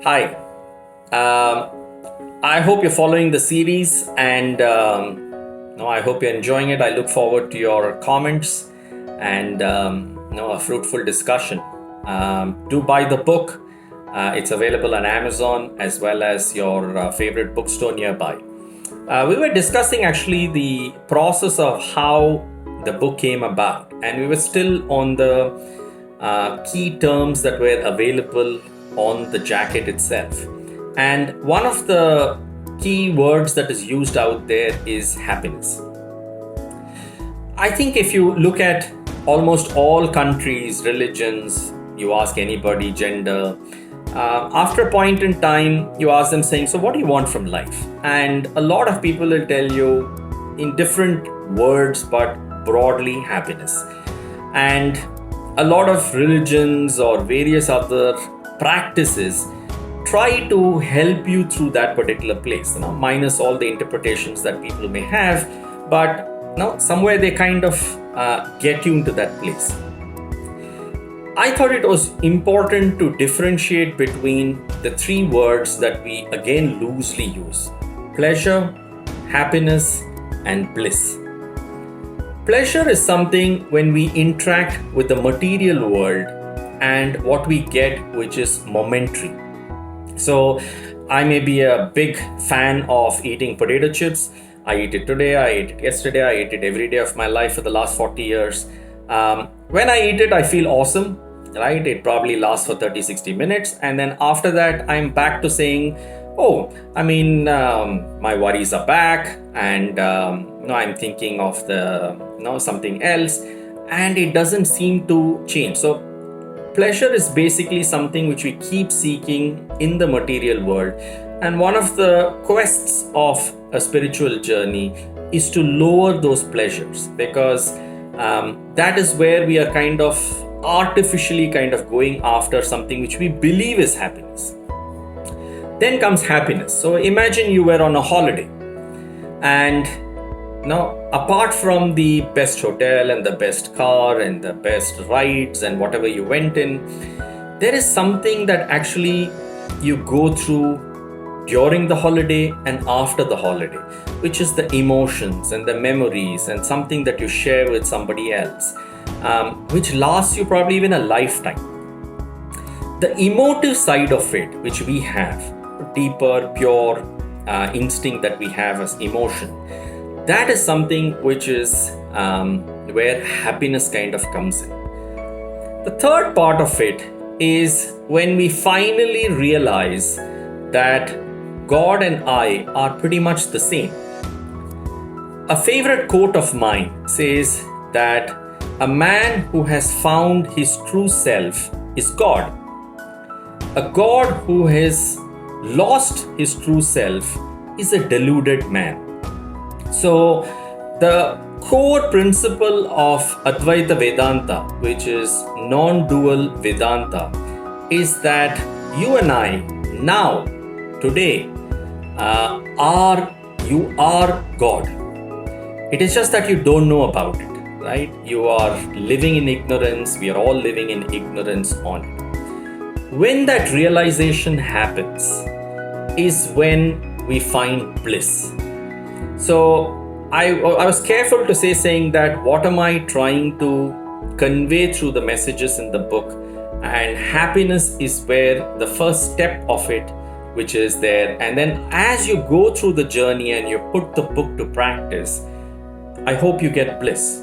Hi. I hope you're following the series and no, I hope you're enjoying it. I look forward to your comments and a fruitful discussion. Do buy the book. It's available on Amazon as well as your favorite bookstore nearby. We were discussing actually the process of how the book came about, and we were still on the key terms that were available on the jacket itself. And one of the key words that is used out there is happiness. I think if you look at almost all countries, religions, you ask anybody, gender, after a point in time, you ask them saying, so what do you want from life? And a lot of people will tell you in different words, but broadly happiness. And a lot of religions or various other practices try to help you through that particular place, minus all the interpretations that people may have, but somewhere they kind of get you into that place. I thought it was important to differentiate between the three words that we again loosely use: pleasure, happiness, and bliss. Pleasure is something when we interact with the material world and what we get, which is momentary. So I may be a big fan of eating potato chips. I eat it today, I ate it yesterday, I ate it every day of my life for the last 40 years. When I eat it, I feel awesome, right? It probably lasts for 30-60 minutes. And then after that, I'm back to saying, my worries are back, and I'm thinking of something else, and it doesn't seem to change. So pleasure is basically something which we keep seeking in the material world. And one of the quests of a spiritual journey is to lower those pleasures, because that is where we are kind of artificially going after something which we believe is happiness. Then comes happiness. So imagine you were on a holiday, and now, apart from the best hotel and the best car and the best rides and whatever you went in, there is something that actually you go through during the holiday and after the holiday, which is the emotions and the memories and something that you share with somebody else, which lasts you probably even a lifetime. The emotive side of it, which we have, deeper, pure instinct that we have as emotion, that is something which is where happiness kind of comes in. The third part of it is when we finally realize that God and I are pretty much the same. A favorite quote of mine says that a man who has found his true self is God. A God who has lost his true self is a deluded man. So the core principle of Advaita Vedanta, which is non-dual Vedanta, is that you and I now, today, you are God. It is just that you don't know about it, right? You are living in ignorance. We are all living in ignorance on it. When that realization happens is when we find bliss. So I was careful to saying that what am I trying to convey through the messages in the book, and happiness is where the first step of it, which is there. And then as you go through the journey and you put the book to practice, I hope you get bliss.